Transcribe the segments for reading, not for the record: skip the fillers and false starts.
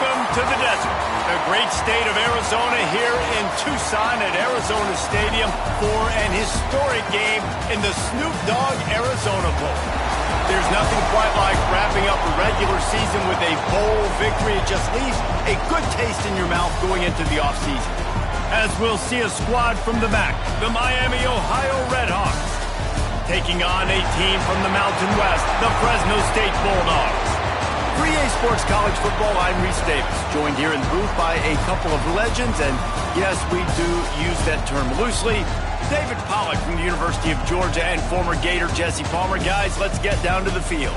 Welcome to the desert, the great state of Arizona, here in Tucson at Arizona Stadium for an historic game in the Snoop Dogg Arizona Bowl. There's nothing quite like wrapping up a regular season with a bowl victory. It just leaves a good taste in your mouth going into the offseason. As we'll see a squad from the back, the Miami, Ohio Redhawks, taking on a team from the Mountain West, the Fresno State Bulldogs. For EA Sports College Football, I'm Reese Davis, joined here in the booth by a couple of legends, and yes, we do use that term loosely. David Pollack from the University of Georgia and former Gator Jesse Palmer. Guys, let's get down to the field.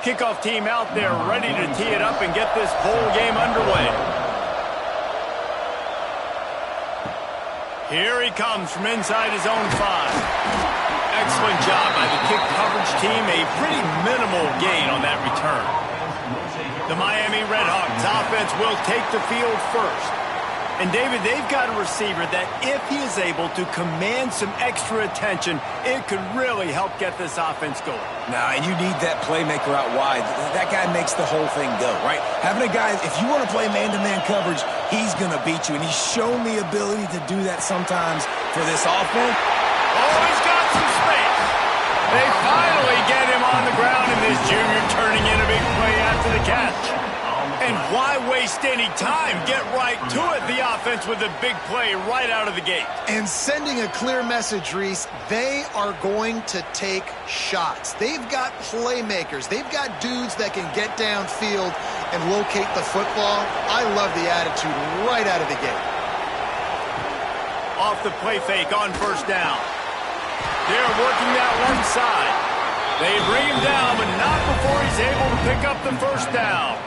Kickoff team out there ready to tee it up and get this bowl game underway. Here he comes from inside his own 5. Excellent job by the kick coverage team. A pretty minimal gain on that return. The Miami Redhawks offense will take the field first. And, David, they've got a receiver that if he is able to command some extra attention, it could really help get this offense going. Nah, and you need that playmaker out wide. That guy makes the whole thing go, right? Having a guy, if you want to play man-to-man coverage, he's going to beat you. And he's shown the ability to do that sometimes for this offense. Oh, he's got some space. They finally get him on the ground, and this junior turning in a big play after the catch. And why waste any time? Get right to it, the offense, with a big play right out of the gate. And sending a clear message, Reese, they are going to take shots. They've got playmakers. They've got dudes that can get downfield and locate the football. I love the attitude right out of the gate. Off the play fake on first down. They're working that one side. They bring him down, but not before he's able to pick up the first down.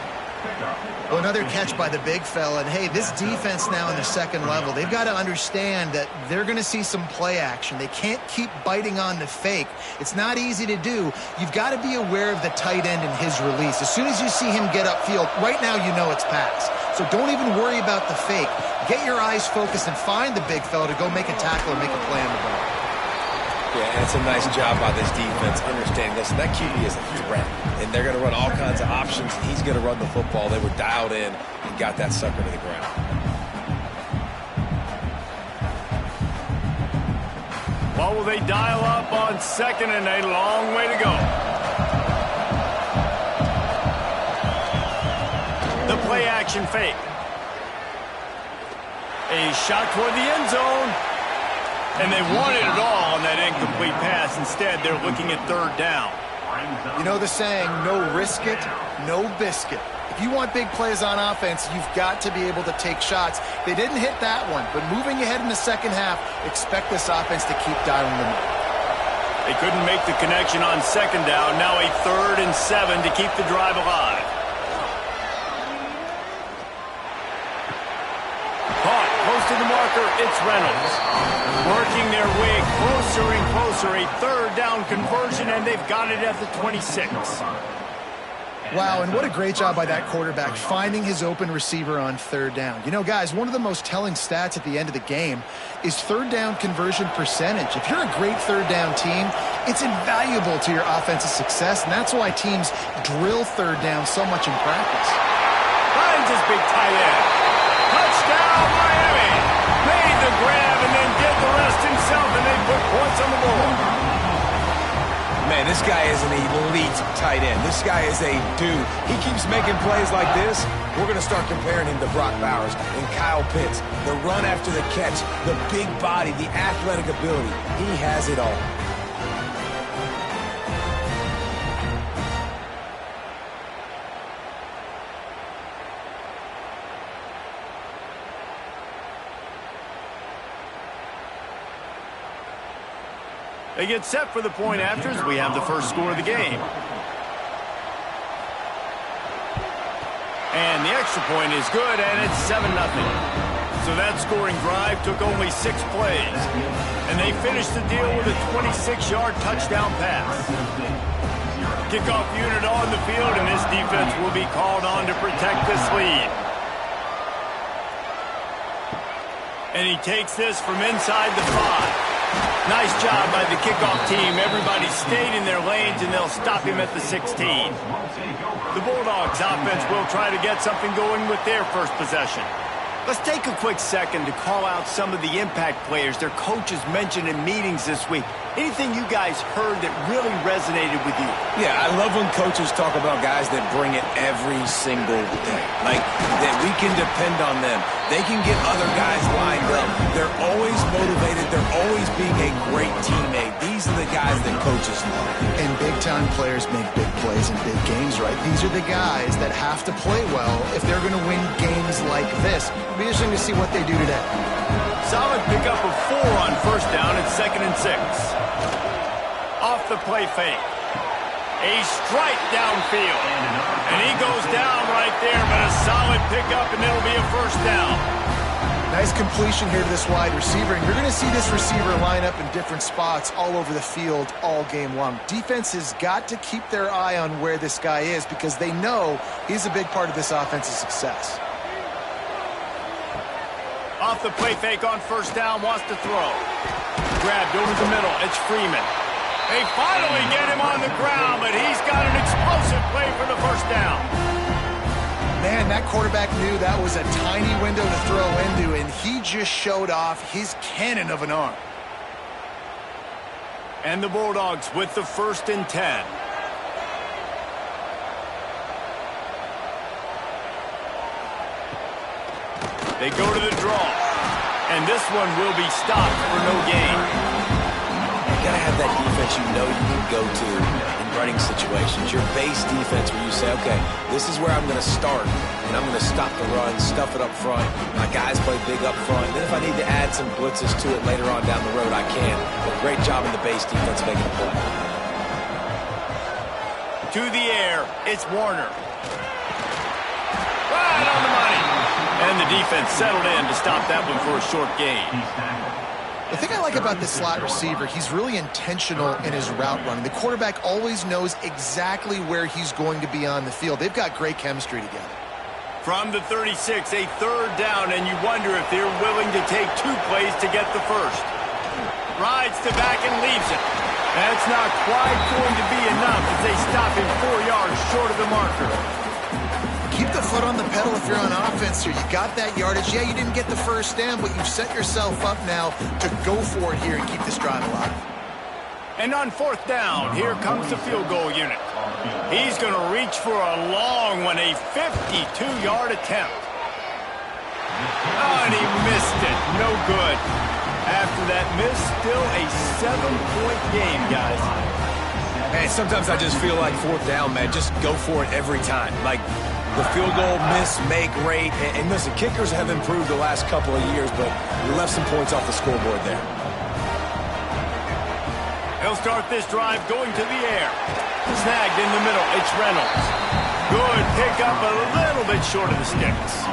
Well, another catch by the big fella. And, hey, this defense now in the second level, they've got to understand that they're going to see some play action. They can't keep biting on the fake. It's not easy to do. You've got to be aware of the tight end and his release. As soon as you see him get upfield, right now you know it's pass. So don't even worry about the fake. Get your eyes focused and find the big fella to go make a tackle or make a play on the ball. Yeah, and it's a nice job by this defense understanding, listen, that QB is a threat, and they're going to run all kinds of options. He's going to run the football. They were dialed in and got that sucker to the ground. What will they dial up on second and a long way to go? The play action fake. A shot toward the end zone. And they wanted it all on that incomplete pass. Instead, they're looking at third down. You know the saying, no risk it, no biscuit. If you want big plays on offense, you've got to be able to take shots. They didn't hit that one, but moving ahead in the second half, expect this offense to keep dialing them up. They couldn't make the connection on second down. Now a 3rd and 7 to keep the drive alive. Caught, close to the marker, it's Reynolds. Working their way closer and closer, a 3rd down conversion, and they've got it at the 26. Wow, and what a great job by that quarterback, finding his open receiver on 3rd down. You know, guys, one of the most telling stats at the end of the game is 3rd down conversion percentage. If you're a great 3rd down team, it's invaluable to your offensive success, and that's why teams drill 3rd down so much in practice. Finds his big tight end. Touchdown, Miami! Made the grab and then did the rest himself, and they put points on the board. Man, this guy is an elite tight end. This guy is a dude. He keeps making plays like this. We're going to start comparing him to Brock Bowers and Kyle Pitts. The run after the catch, the big body, the athletic ability. He has it all. They get set for the point afters. We have the first score of the game. And the extra point is good, and it's 7-0. So that scoring drive took only 6 plays. And they finished the deal with a 26-yard touchdown pass. Kickoff unit on the field, and this defense will be called on to protect this lead. And he takes this from inside the 5. Nice job by the kickoff team. Everybody stayed in their lanes, and they'll stop him at the 16. The Bulldogs offense will try to get something going with their first possession. Let's take a quick second to call out some of the impact players their coaches mentioned in meetings this week. Anything you guys heard that really resonated with you? Yeah, I love when coaches talk about guys that bring it every single day. Like, that we can depend on them. They can get other guys lined up. They're always motivated. They're always being a great teammate. These are the guys that coaches love. And big-time players make big plays in big games, right? These are the guys that have to play well if they're going to win games like this. It'll be interesting to see what they do today. Solid pickup of 4 on first down at 2nd and 6. Off the play fake. A strike downfield. And he goes down right there, but a solid pickup, and it'll be a first down. Nice completion here to this wide receiver, and you're going to see this receiver line up in different spots all over the field all game long. Defense has got to keep their eye on where this guy is because they know he's a big part of this offense's success. Off the play fake on first down, wants to throw. Grabbed over the middle, it's Freeman. They finally get him on the ground, but he's got an explosive play for the first down. Man, that quarterback knew that was a tiny window to throw into, and he just showed off his cannon of an arm. And the Bulldogs with the 1st and 10. They go to the draw, and this one will be stopped for no gain. You gotta have that defense you know you can go to in running situations. Your base defense where you say, okay, this is where I'm gonna start, and I'm gonna stop the run, stuff it up front. My guys play big up front. Then if I need to add some blitzes to it later on down the road, I can. But great job in the base defense making a play. To the air, it's Warner. Right on the money. And the defense settled in to stop that one for a short gain. The thing I like about this slot receiver, he's really intentional in his route running. The quarterback always knows exactly where he's going to be on the field. They've got great chemistry together. From the 36, a 3rd down, and you wonder if they're willing to take 2 plays to get the first. Rides to back and leaves it. That's not quite going to be enough as they stop him 4 yards short of the marker. Keep the foot on the pedal if you're on offense here. You got that yardage. Yeah, you didn't get the first down, but you've set yourself up now to go for it here and keep this drive alive. And on 4th down, here comes the field goal unit. He's going to reach for a long one, a 52-yard attempt. Oh, and he missed it. No good. After that miss, still a 7-point game, guys. Hey, sometimes I just feel like 4th down, man. Just go for it every time. Like, the field goal miss, make rate. And listen, kickers have improved the last couple of years, but we left some points off the scoreboard there. He'll start this drive going to the air. Snagged in the middle, it's Reynolds. Good pickup, a little bit short of the sticks.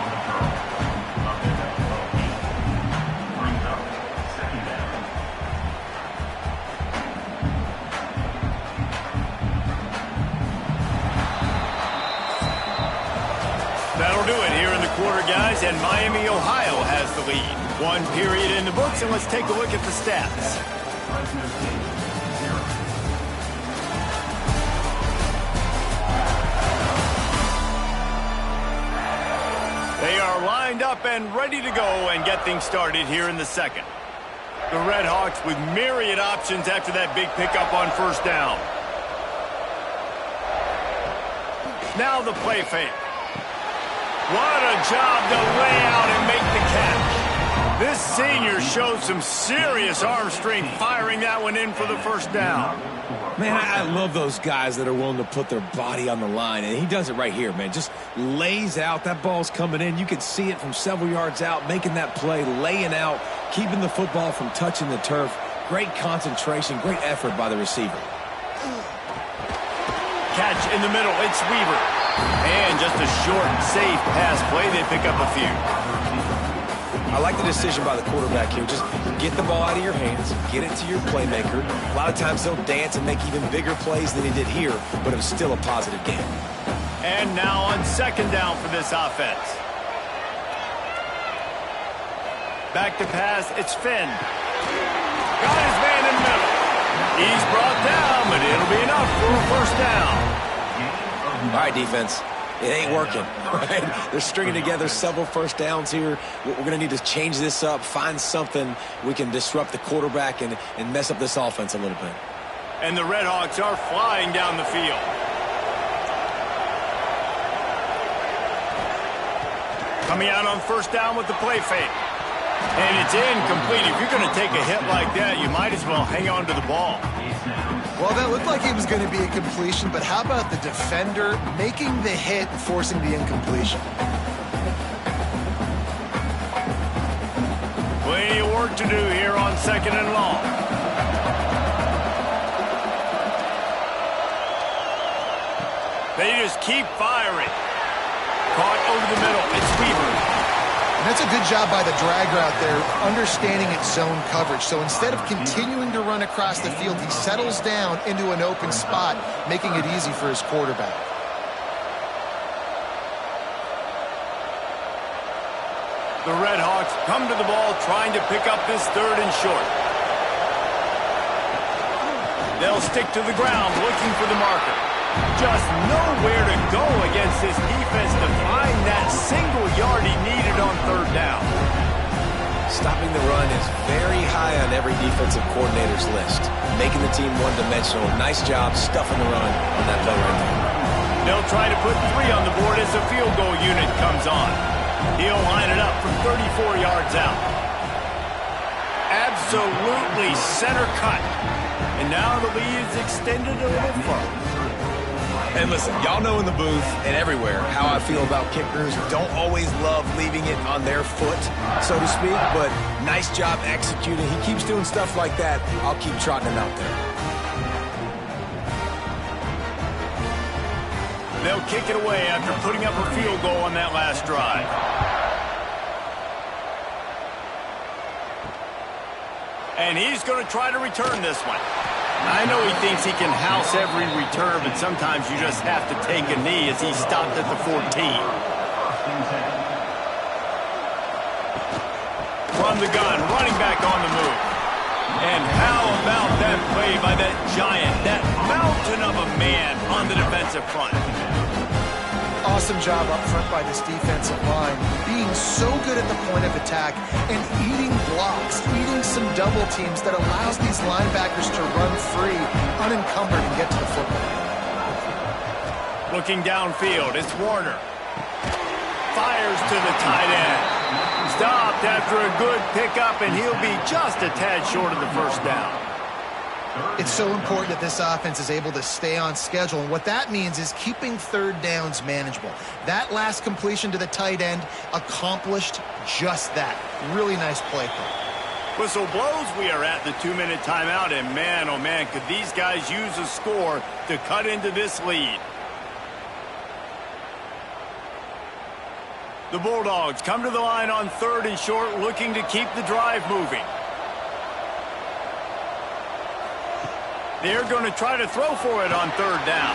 That'll do it here in the quarter, guys, and Miami, Ohio has the lead. 1 period in the books, and let's take a look at the stats. They are lined up and ready to go and get things started here in the second. The Red Hawks with myriad options after that big pickup on first down. Now the play fake. What a job to lay out and make the catch. This senior showed some serious arm strength firing that one in for the first down. Man, I love those guys that are willing to put their body on the line, and he does it right here, man. Just lays out. That ball's coming in. You can see it from several yards out, making that play, laying out, keeping the football from touching the turf. Great concentration, great effort by the receiver. Catch in the middle, it's Weaver. And just a short, safe pass play, they pick up a few. I like the decision by the quarterback here. Just get the ball out of your hands, get it to your playmaker. A lot of times they'll dance and make even bigger plays than he did here, but it was still a positive game. And now on 2nd down for this offense. Back to pass, it's Finn. Got his man in the middle. He's brought down, but it'll be enough for a first down. All right, defense. It ain't working, right? They're stringing together several first downs here. We're going to need to change this up, find something we can disrupt the quarterback and mess up this offense a little bit. And the Redhawks are flying down the field. Coming out on first down with the play fake. And it's incomplete. If you're going to take a hit like that, you might as well hang on to the ball. Well, that looked like it was going to be a completion, but how about the defender making the hit and forcing the incompletion? Plenty of work to do here on second and long. They just keep firing. Caught over the middle. It's Weaver. And that's a good job by the drag route there, understanding its zone coverage. So instead of continuing to run across the field, he settles down into an open spot, making it easy for his quarterback. The Redhawks come to the ball trying to pick up this third and short. They'll stick to the ground looking for the marker. Just nowhere to go against this defense to find that single yard he needed on third down. Stopping the run is very high on every defensive coordinator's list. Making the team one-dimensional. Nice job stuffing the run on that play right there. They'll try to put 3 on the board as the field goal unit comes on. He'll line it up from 34 yards out. Absolutely center cut. And now the lead is extended a little further. And listen, y'all know in the booth and everywhere how I feel about kickers. Don't always love leaving it on their foot, so to speak, but nice job executing. He keeps doing stuff like that. I'll keep trotting him out there. They'll kick it away after putting up a field goal on that last drive. And he's going to try to return this one. I know he thinks he can house every return, but sometimes you just have to take a knee as he stopped at the 14. From the gun, running back on the move. And how about that play by that giant, that mountain of a man on the defensive front? Awesome job up front by this defensive line, being so good at the point of attack and eating blocks, eating some double teams that allows these linebackers to run free, unencumbered, and get to the football. Looking downfield, it's Warner. Fires to the tight end. Stopped after a good pickup, and he'll be just a tad short of the first down. It's so important that this offense is able to stay on schedule, and what that means is keeping third downs manageable. That last completion to the tight end accomplished just that. Really nice play call. Whistle blows, we are at the 2-minute timeout, and man, oh man, could these guys use a score to cut into this lead. The Bulldogs come to the line on third and short, looking to keep the drive moving. They're going to try to throw for it on third down.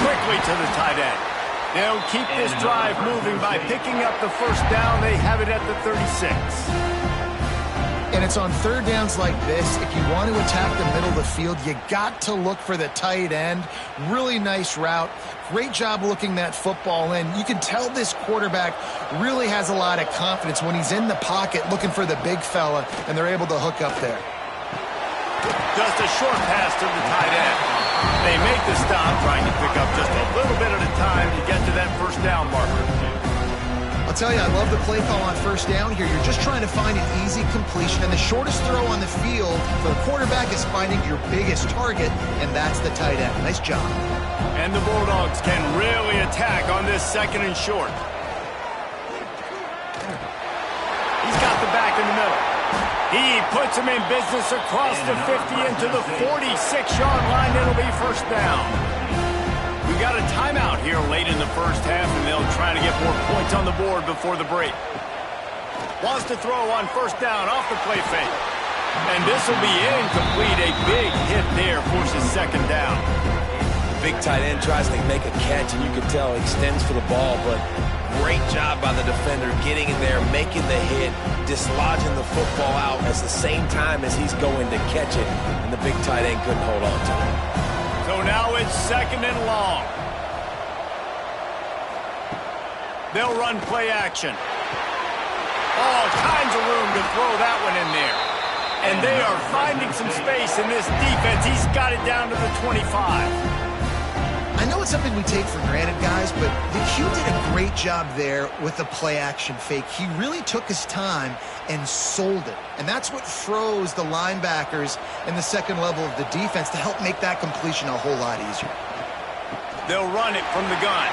Quickly to the tight end. They'll keep this drive moving by picking up the first down. They have it at the 36. And it's on third downs like this, if you want to attack the middle of the field, you got to look for the tight end. Really nice route. Great job looking that football in. You can tell this quarterback really has a lot of confidence when he's in the pocket looking for the big fella, and they're able to hook up there. Just a short pass to the tight end. They make the stop, trying to pick up just a little bit at a time to get to that first down marker. I'll tell you, I love the play call on first down here. You're just trying to find an easy completion, and the shortest throw on the field for the quarterback is finding your biggest target, and that's the tight end. Nice job. And the Bulldogs can really attack on this second and short. He's got the back in the middle. He puts him in business across the 50 into the 46-yard line. It'll be first down. We've got a timeout here late in the first half, and they'll try to get more points on the board before the break. Wants to throw on first down off the play fake. And this will be incomplete. A big hit there forces second down. big tight end tries to make a catch, and you can tell he extends for the ball, but great job by the defender getting in there, making the hit, dislodging the football out at the same time as he's going to catch it, and the big tight end couldn't hold on to it. So now it's 2nd and long. They'll run play action. All kinds of room to throw that one in there. And they are finding some space in this defense. He's got it down to the 25. I know it's something we take for granted, guys, but the Q did a great job there with the play-action fake. He really took his time and sold it. And that's what froze the linebackers in the second level of the defense to help make that completion a whole lot easier. They'll run it from the gun.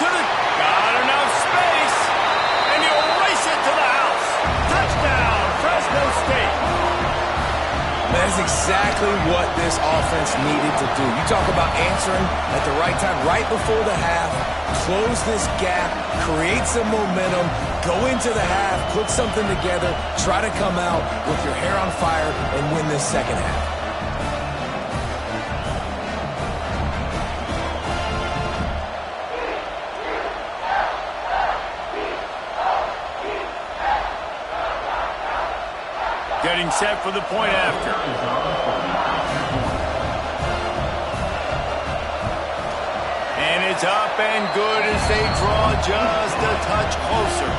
Got enough space, and he'll race it to the house. Touchdown, Fresno State. That's exactly what this offense needed to do. You talk about answering at the right time, right before the half, close this gap, create some momentum, go into the half, put something together, try to come out with your hair on fire and win this second half. Getting set for the point after. And it's up and good as they draw just a touch closer.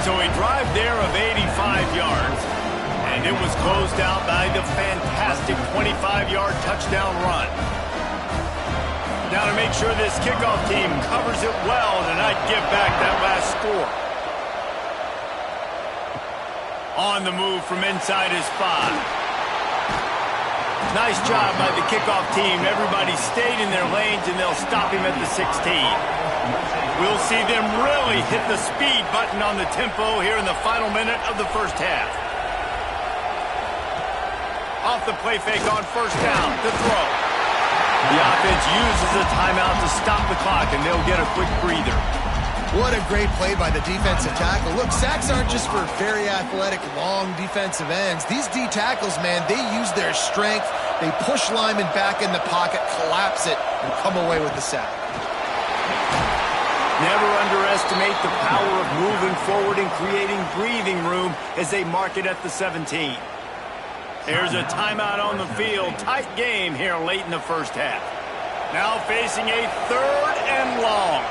So a drive there of 85 yards. And it was closed out by the fantastic 25-yard touchdown run. Now to make sure this kickoff team covers it well to not give back that last score. On the move from inside his 5. Nice job by the kickoff team. Everybody stayed in their lanes, and they'll stop him at the 16. We'll see them really hit the speed button on the tempo here in the final minute of the first half. Off the play fake on first down to throw. The offense uses a timeout to stop the clock, and they'll get a quick breather. What a great play by the defensive tackle. Look, sacks aren't just for very athletic, long defensive ends. These D tackles, man, they use their strength. They push linemen back in the pocket, collapse it, and come away with the sack. Never underestimate the power of moving forward and creating breathing room as they mark it at the 17. There's a timeout on the field. Tight game here late in the first half. Now facing a 3rd and long.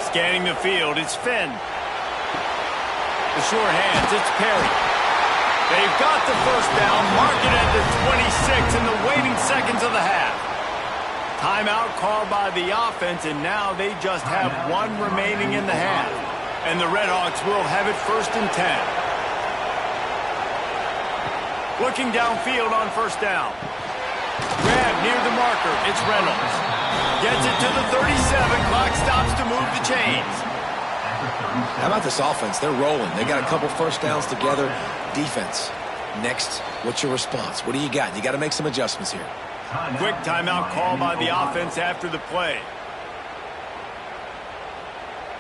Scanning the field, it's Finn. The short hands, it's Perry. They've got the first down, mark it at the 26 in the waning seconds of the half. Timeout called by the offense, and now they just have 1 remaining in the half. And the Redhawks will have it 1st and 10. Looking downfield on first down. Grab near the marker, it's Reynolds. Gets it to the 37. Clock stops to move the chains. How about this offense? They're rolling. They got a couple first downs together. Defense. Next, what's your response? What do you got? You got to make some adjustments here. Quick timeout call by the offense after the play.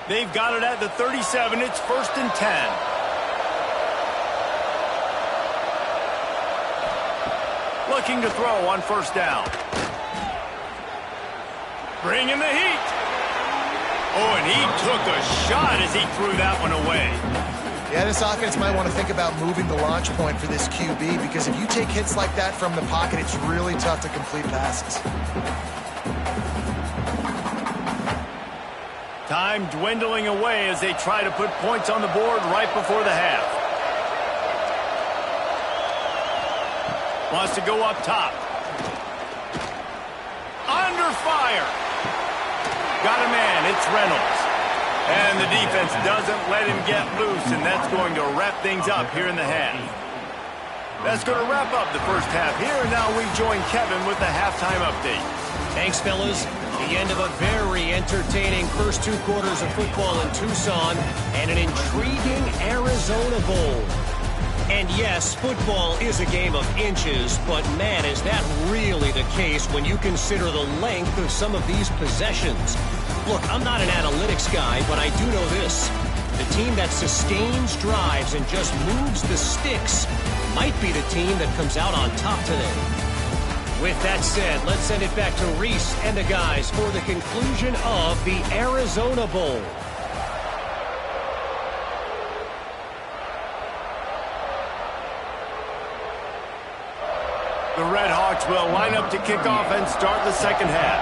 They've got it at the 37. It's 1st and 10. Looking to throw on first down. Bringing the heat. Oh, and he took a shot as he threw that one away. Yeah, this offense might want to think about moving the launch point for this QB, because if you take hits like that from the pocket, it's really tough to complete passes. Time dwindling away as they try to put points on the board right before the half. Wants to go up top. Under fire. Got a man, it's Reynolds. And the defense doesn't let him get loose, and that's going to wrap things up here in the half. That's going to wrap up the first half here, and now we join Kevin with the halftime update. Thanks, fellas. The end of a very entertaining first 2 quarters of football in Tucson and an intriguing Arizona Bowl. And yes, football is a game of inches, but man, is that really the case when you consider the length of some of these possessions. Look, I'm not an analytics guy, but I do know this. The team that sustains drives and just moves the sticks might be the team that comes out on top today. With that said, let's send it back to Reese and the guys for the conclusion of the Arizona Bowl. The Red Hawks will line up to kick off and start the second half.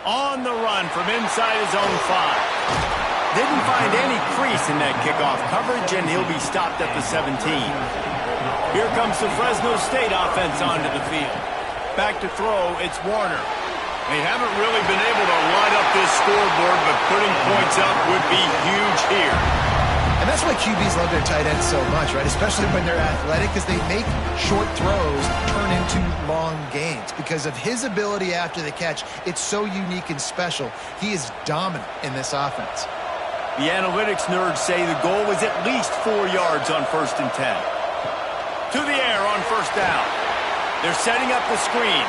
On the run from inside his own 5. Didn't find any crease in that kickoff coverage, and he'll be stopped at the 17. Here comes the Fresno State offense onto the field. Back to throw, it's Warner. They haven't really been able to line up this scoreboard, but putting points up would be huge here. And that's why QBs love their tight ends so much, right? Especially when they're athletic, because they make short throws turn into long gains. Because of his ability after the catch, it's so unique and special. He is dominant in this offense. The analytics nerds say the goal is at least 4 yards on 1st and 10. To the air on 1st down. They're setting up the screen.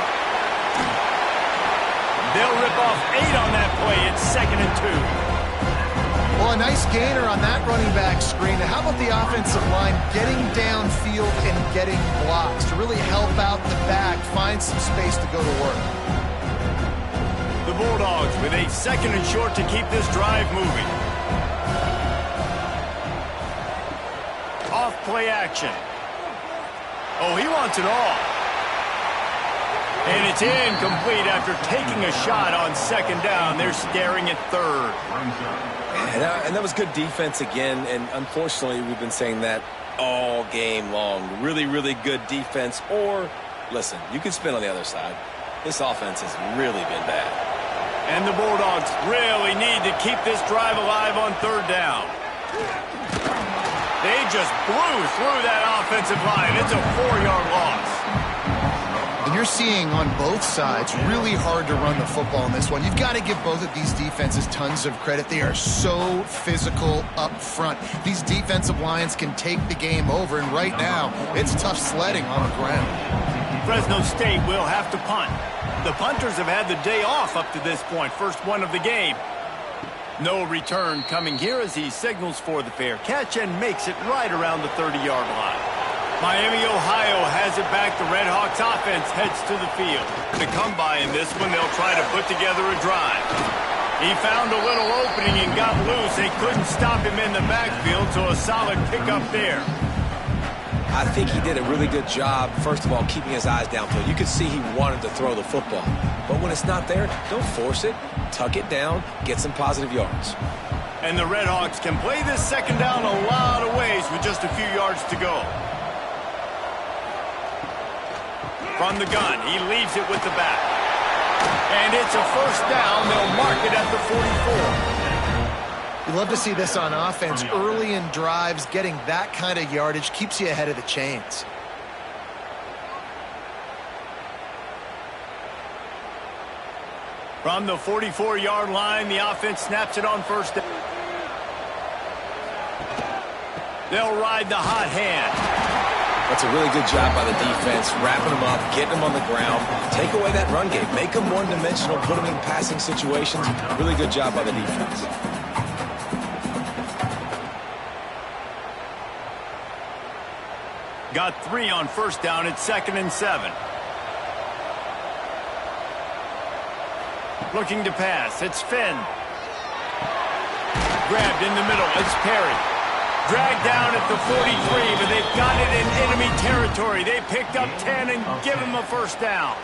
They'll rip off 8 on that play. It's 2nd and 2. Well, a nice gainer on that running back screen. How about the offensive line getting downfield and getting blocks to really help out the back, find some space to go to work? The Bulldogs with a 2nd and short to keep this drive moving. Off play action. Oh, he wants it all. And it's incomplete after taking a shot on 2nd down. They're staring at 3rd. And that was good defense again, and unfortunately we've been saying that all game long. Really, really good defense, or, listen, you can spin on the other side. This offense has really been bad. And the Bulldogs really need to keep this drive alive on 3rd down. They just blew through that offensive line. It's a 4-yard loss. And you're seeing on both sides really hard to run the football in this one. You've got to give both of these defenses tons of credit. They are so physical up front. These defensive lines can take the game over, and right now it's tough sledding on the ground. Fresno State will have to punt. The punters have had the day off up to this point. First one of the game. No return coming here as he signals for the fair catch and makes it right around the 30-yard line. Miami, Ohio has it back. The Red Hawks offense heads to the field. To come by in this one, they'll try to put together a drive. He found a little opening and got loose. They couldn't stop him in the backfield, so a solid pickup there. I think he did a really good job, first of all, keeping his eyes downfield. You could see he wanted to throw the football. But when it's not there, don't force it. Tuck it down, get some positive yards. And the Red Hawks can play this 2nd down a lot of ways with just a few yards to go. From the gun, he leaves it with the back. And it's a 1st down. They'll mark it at the 44. You love to see this on offense. Early in drives, getting that kind of yardage keeps you ahead of the chains. From the 44-yard line, the offense snaps it on 1st down. They'll ride the hot hand. That's a really good job by the defense, wrapping them up, getting them on the ground. Take away that run game. Make them one-dimensional, put them in passing situations. Really good job by the defense. Got 3 on 1st down. It's 2nd and 7. Looking to pass. It's Finn. Grabbed in the middle. It's Perry. Dragged down at the 43, but they've got it in enemy territory. They picked up 10 and give him a 1st down.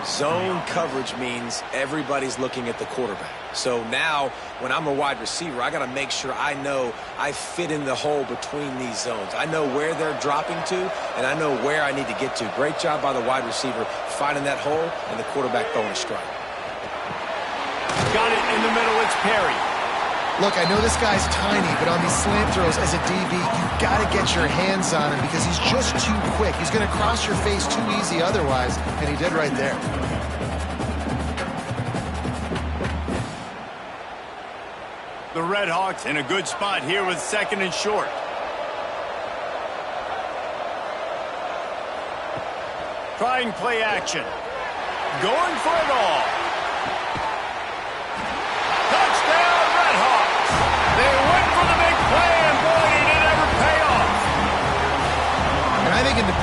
Zone coverage means everybody's looking at the quarterback. So now, when I'm a wide receiver, I got to make sure I know I fit in the hole between these zones. I know where they're dropping to, and I know where I need to get to. Great job by the wide receiver finding that hole, and the quarterback throwing a strike. Got it in the middle. It's Perry. Look, I know this guy's tiny, but on these slant throws as a DB, you've got to get your hands on him because he's just too quick. He's going to cross your face too easy otherwise, and he did right there. The Red Hawks in a good spot here with 2nd and short. Trying play action. Going for it all. Touchdown, Red Hawks. They went for the big play, and boy, did it ever pay off.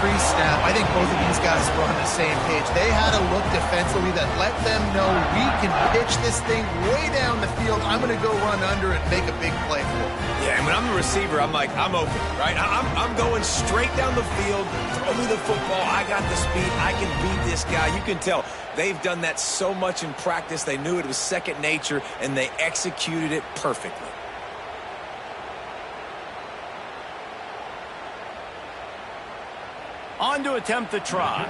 pre-snap, I think both of these guys were on the same page. They had a look defensively that let them know we can pitch this thing way down the field. I'm going to go run under and make a big play for it. Yeah, and when I'm the receiver, I'm like, I'm open, right? I'm going straight down the field. Throw me the football. I got the speed. I can beat this guy. You can tell they've done that so much in practice. They knew it was second nature, and they executed it perfectly. On to attempt the try.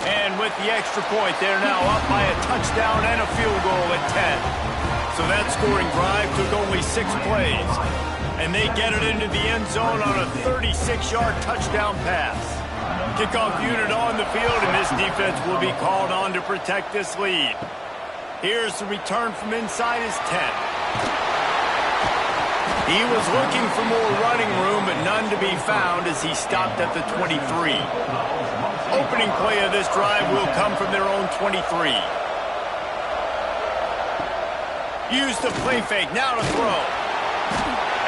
And with the extra point, they're now up by a touchdown and a field goal at 10. So that scoring drive took only 6 plays. And they get it into the end zone on a 36-yard touchdown pass. Kickoff unit on the field, and this defense will be called on to protect this lead. Here's the return from inside his 10. He was looking for more running room, but none to be found as he stopped at the 23. Opening play of this drive will come from their own 23. Use the play fake, now to throw.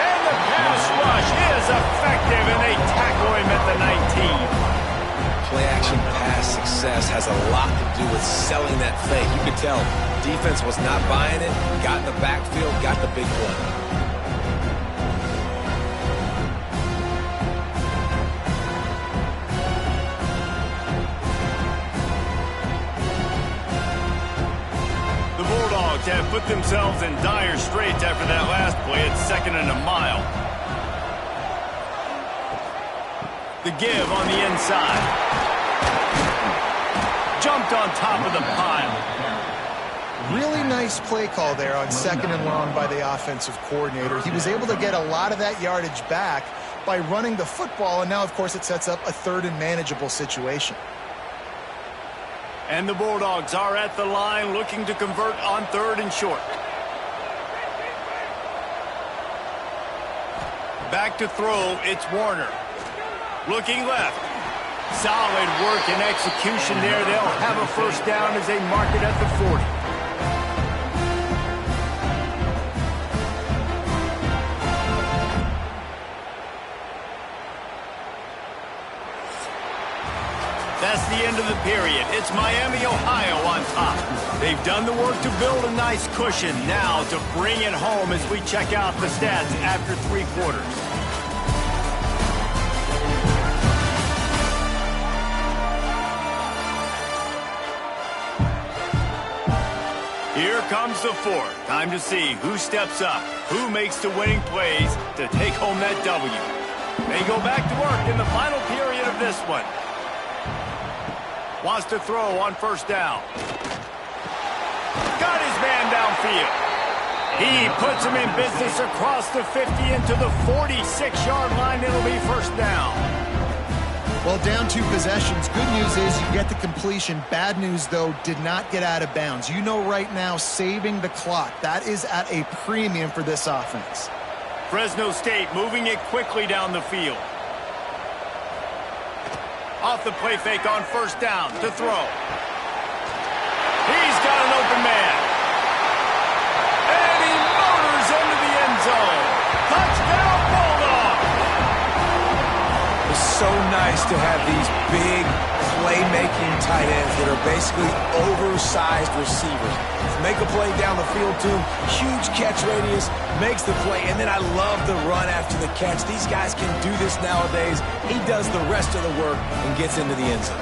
And the pass rush is effective, and they tackle him at the 19. Play-action pass success has a lot to do with selling that fake. You could tell defense was not buying it, got in the backfield, got the big play. Have put themselves in dire straits after that last play at 2nd and a mile. The give on the inside. Jumped on top of the pile. Really nice play call there on 2nd and long by the offensive coordinator. He was able to get a lot of that yardage back by running the football, and now, of course, it sets up a 3rd and manageable situation. And the Bulldogs are at the line looking to convert on 3rd and short. Back to throw, it's Warner. Looking left. Solid work and execution there. They'll have a first down as they mark it at the 40. That's the end of the period. It's Miami, Ohio on top. They've done the work to build a nice cushion. Now to bring it home as we check out the stats after 3 quarters. Here comes the 4th. Time to see who steps up, who makes the winning plays to take home that W. They go back to work in the final period of this one. Wants to throw on 1st down. Got his man downfield. He puts him in business across the 50 into the 46-yard line. It'll be 1st down. Well, down 2 possessions. Good news is you get the completion. Bad news, though, did not get out of bounds. You know right now, saving the clock. That is at a premium for this offense. Fresno State moving it quickly down the field. Off the play fake on 1st down to throw. He's got an open man. And he motors into the end zone. Touchdown, Bulldogs! It's so nice to have these big playmaking tight ends that are basically oversized receivers. Make a play down the field to him. Huge catch radius, makes the play, and then I love the run after the catch. These guys can do this nowadays. He does the rest of the work and gets into the end zone.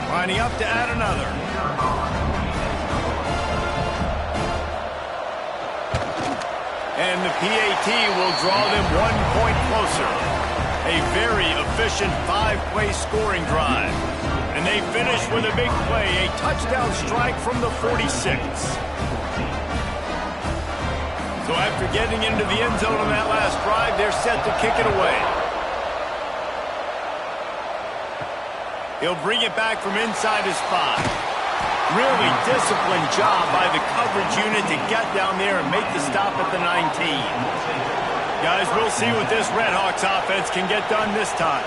Lining up to add another. And the PAT will draw them 1 point closer. A very efficient 5-play scoring drive. And they finish with a big play, a touchdown strike from the 46. So after getting into the end zone on that last drive, they're set to kick it away. He'll bring it back from inside his 5. Really disciplined job by the coverage unit to get down there and make the stop at the 19. Guys, we'll see what this Redhawks offense can get done this time.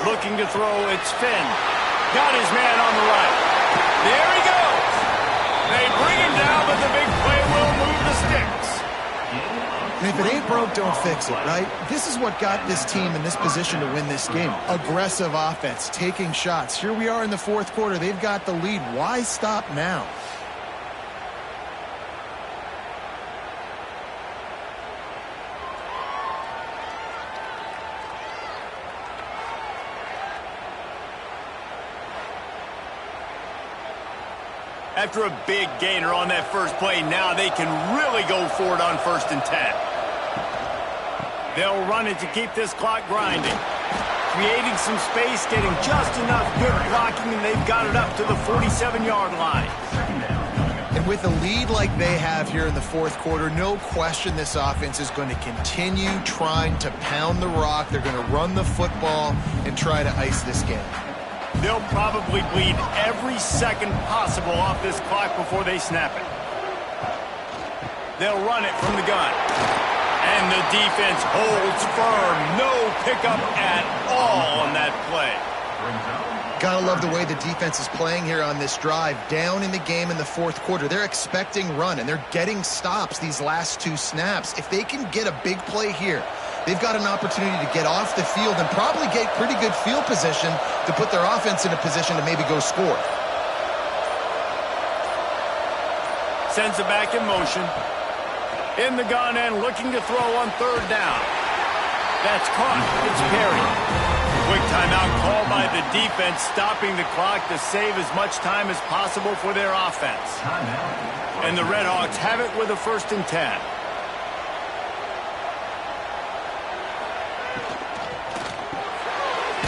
Looking to throw, it's Finn. Got his man on the right. There he goes. They bring him down, but the big play will move the sticks. And if it ain't broke, don't fix it, right? This is what got this team in this position to win this game. Aggressive offense, taking shots. Here we are in the fourth quarter. They've got the lead. Why stop now? After a big gainer on that first play, now they can really go for it on 1st and 10. They'll run it to keep this clock grinding. Creating some space, getting just enough good blocking, and they've got it up to the 47-yard line. And with a lead like they have here in the fourth quarter, no question this offense is going to continue trying to pound the rock. They're going to run the football and try to ice this game. They'll probably bleed every second possible off this clock before they snap it. They'll run it from the gun. And the defense holds firm. No pickup at all on that play. Gotta love the way the defense is playing here on this drive. Down in the game in the fourth quarter. They're expecting run, and they're getting stops these last two snaps. If they can get a big play here, they've got an opportunity to get off the field and probably get pretty good field position to put their offense in a position to maybe go score. Sends it back in motion. In the gun and looking to throw on 3rd down. That's caught. It's Perry. Quick timeout called by the defense, stopping the clock to save as much time as possible for their offense. And the Redhawks have it with a 1st and 10.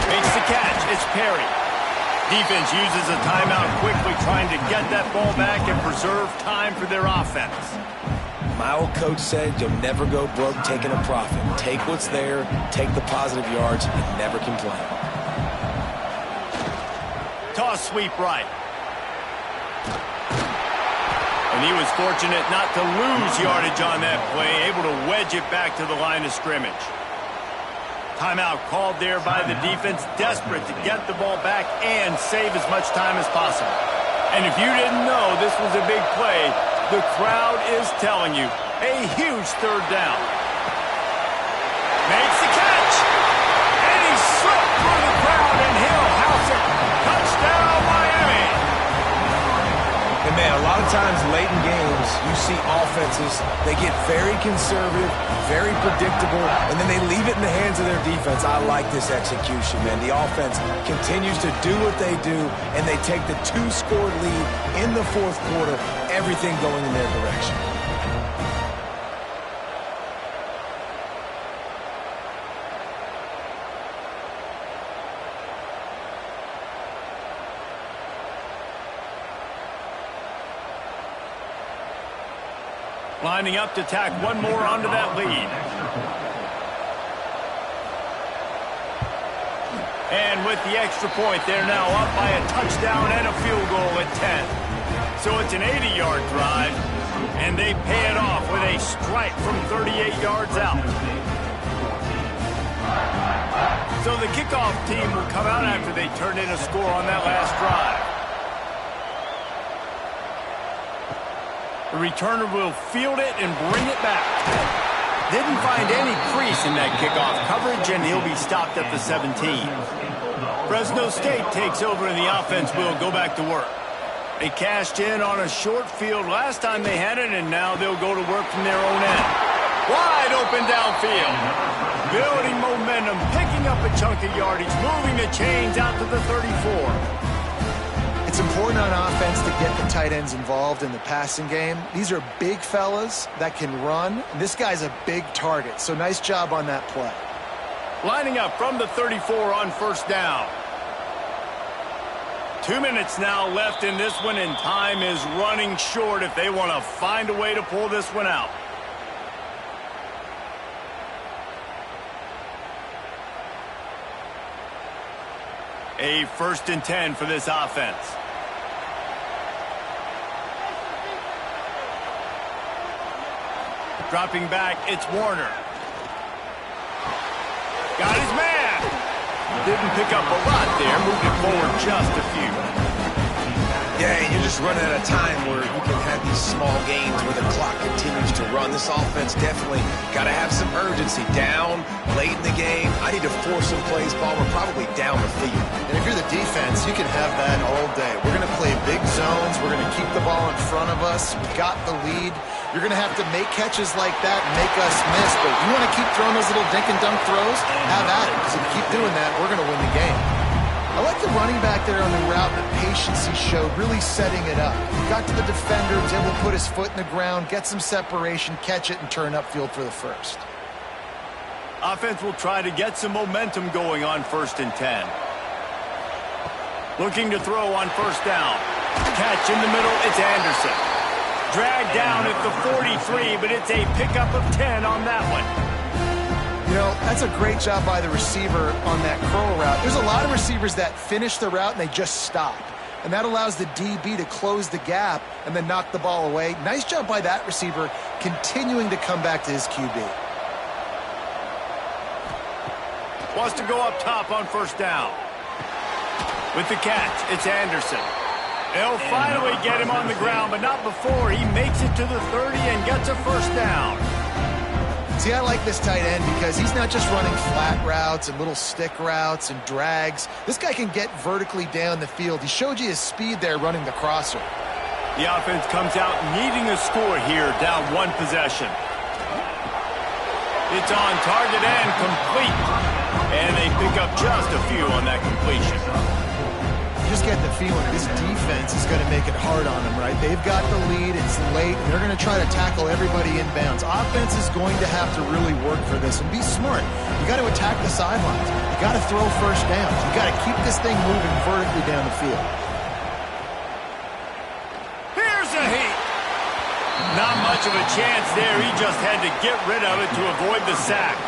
Makes the catch. It's Perry. Defense uses a timeout quickly, trying to get that ball back and preserve time for their offense. My old coach said you'll never go broke taking a profit. Take what's there, take the positive yards, and never complain. Toss sweep right. And he was fortunate not to lose yardage on that play, able to wedge it back to the line of scrimmage. Timeout called there by the defense, desperate to get the ball back and save as much time as possible. And if you didn't know this was a big play, the crowd is telling you, a huge 3rd down. Makes the catch. And he slipped through the crowd, and he'll house it. Touchdown, Miami. And man, a lot of times late in games, you see offenses, they get very conservative, very predictable, and then they leave it in the hands of their defense. I like this execution, man. The offense continues to do what they do, and they take the 2-score lead in the fourth quarter, everything going in their direction. Lining up to tack one more onto that lead. And with the extra point, they're now up by a touchdown and a field goal at 10. So it's an 80-yard drive, and they pay it off with a strike from 38 yards out. So the kickoff team will come out after they turn in a score on that last drive. The returner will field it and bring it back. Didn't find any crease in that kickoff coverage, and he'll be stopped at the 17. Fresno State takes over, and the offense will go back to work. They cashed in on a short field last time they had it, and now they'll go to work from their own end. Wide open downfield. Building momentum, picking up a chunk of yardage, moving the chains out to the 34. It's important on offense to get the tight ends involved in the passing game. These are big fellas that can run. This guy's a big target, so nice job on that play. Lining up from the 34 on 1st down. 2 minutes now left in this one, and time is running short if they want to find a way to pull this one out. A 1st and 10 for this offense. Dropping back, it's Warner. Got his man. Didn't pick up a lot there, moved it forward just a few. Yeah, you're just running out of time where you can have these small gains where the clock continues to run. This offense definitely got to have some urgency. Down, late in the game, I need to force some plays, ball. We're probably down the field. And if you're the defense, you can have that all day. We're going to play big zones. We're going to keep the ball in front of us. We've got the lead. You're going to have to make catches like that and make us miss. But you want to keep throwing those little dink and dunk throws? Have at it. Because if you keep doing that, we're going to win the game. I like the running back there on the route, the patience he showed, really setting it up. Got to the defender, was able to put his foot in the ground, get some separation, catch it, and turn upfield for the first. Offense will try to get some momentum going on 1st and 10. Looking to throw on 1st down. Catch in the middle, it's Anderson. Dragged down at the 43, but it's a pickup of 10 on that one. You know, that's a great job by the receiver on that curl route. There's a lot of receivers that finish the route and they just stop. And that allows the DB to close the gap and then knock the ball away. Nice job by that receiver continuing to come back to his QB. Wants to go up top on 1st down. With the catch, it's Anderson. They'll finally get him on the ground, but not before he makes it to the 30 and gets a 1st down. See, I like this tight end because he's not just running flat routes and little stick routes and drags. This guy can get vertically down the field. He showed you his speed there running the crosser. The offense comes out needing a score here, down 1 possession. It's on target and complete. And they pick up just a few on that completion. You just get the feeling this defense is going to make it hard on them, right? They've got the lead. It's late. They're going to try to tackle everybody inbounds. Offense is going to have to really work for this and be smart. You got to attack the sidelines. You got to throw 1st downs. You got to keep this thing moving vertically down the field. Here's a heat. Not much of a chance there. He just had to get rid of it to avoid the sack.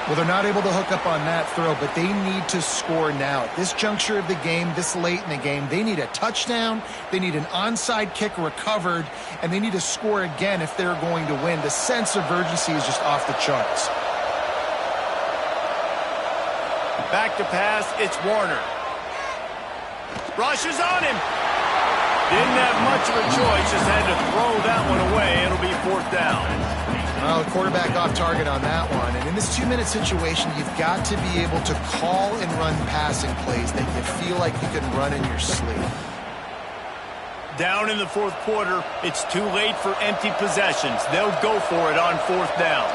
Well, they're not able to hook up on that throw, but they need to score now. At this juncture of the game, this late in the game, they need a touchdown, they need an onside kick recovered, and they need to score again if they're going to win. The sense of urgency is just off the charts. Back to pass, it's Warner. Rushes on him. Didn't have much of a choice, just had to throw that one away. It'll be 4th down. Well, the quarterback off target on that one. And in this 2-minute situation, you've got to be able to call and run passing plays that you feel like you can run in your sleep. Down in the 4th quarter, it's too late for empty possessions. They'll go for it on 4th down.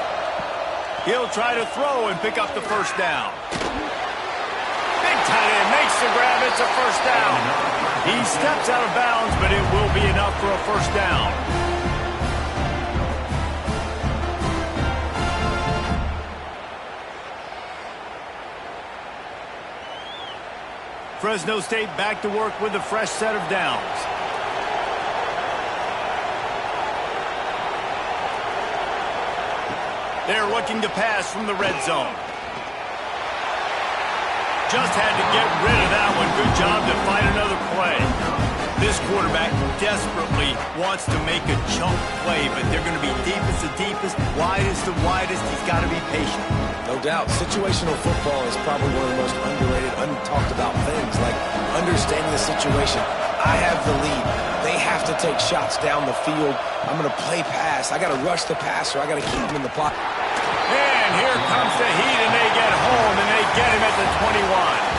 He'll try to throw and pick up the 1st down. Big tight end makes the grab. It's a 1st down. He steps out of bounds, but it will be enough for a 1st down. Fresno State back to work with a fresh set of downs. They're looking to pass from the red zone. Just had to get rid of that one. Good job to find another play. This quarterback desperately wants to make a chunk play, but they're going to be deepest to deepest, widest to widest. He's got to be patient. No doubt. Situational football is probably one of the most underrated, untalked about things, like understanding the situation. I have the lead. They have to take shots down the field. I'm going to play pass. I got to rush the passer. I got to keep him in the pocket. And here comes the heat, and they get home, and they get him at the 21.